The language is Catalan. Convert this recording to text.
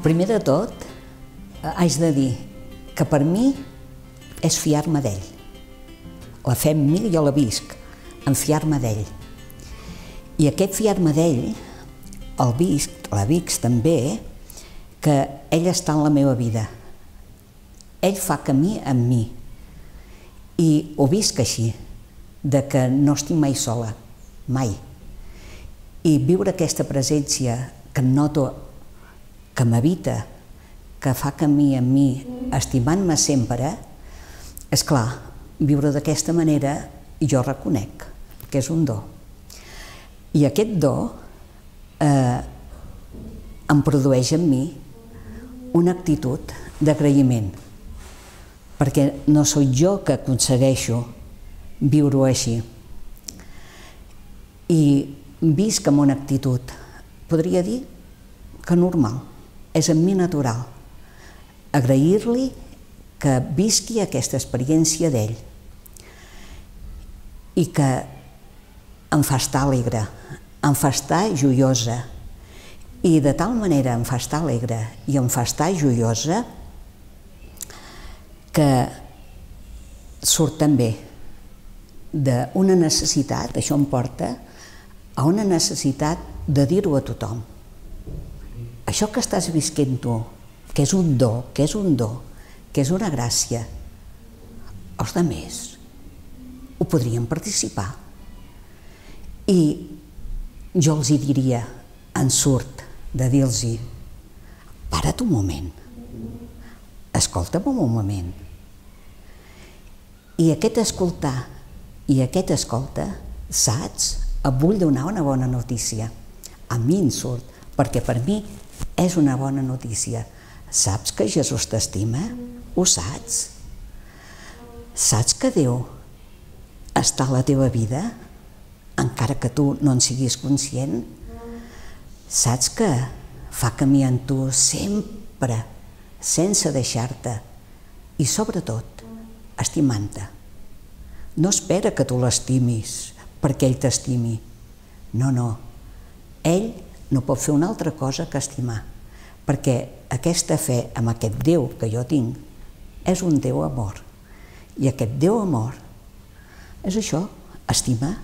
Primer de tot, haig de dir que per mi és fiar-me d'ell. La fe en mi jo la visc, en fiar-me d'ell. I aquest fiar-me d'ell, la visc també, que ell està en la meva vida. Ell fa camí amb mi. I ho visc així, de que no estic mai sola, mai. I viure aquesta presència que noto, que m'habita, que fa camí amb mi, estimant-me sempre, és clar, viure d'aquesta manera jo reconec que és un do. I aquest do em produeix en mi una actitud d'agraïment, perquè no soc jo que aconsegueixo viure-ho així. I visc amb una actitud, podria dir que normal, és en mi natural. Agrair-li que visqui aquesta experiència d'ell i que em fa estar alegre, em fa estar joiosa. I de tal manera em fa estar alegre i em fa estar joiosa que surt també d'una necessitat, això em porta a una necessitat de dir-ho a tothom. Això que estàs visquent tu, que és un do, que és una gràcia, els altres ho podrien participar. I jo els hi diria, en surt, de dir-los, para't un moment, escolta'm un moment. I aquest escoltar i aquest escolta, saps, et vull donar una bona notícia. A mi en surt, perquè per mi és una bona notícia. Saps que Jesús t'estima? Ho saps? Saps que Déu està a la teva vida, encara que tu no en siguis conscient? Saps que fa camí amb tu sempre, sense deixar-te, i sobretot estimant-te. No espera que tu l'estimis perquè ell t'estimi. No. Ell no pot fer una altra cosa que estimar, perquè aquesta fe amb aquest Déu que jo tinc és un Déu amor. I aquest Déu amor és això, estimar.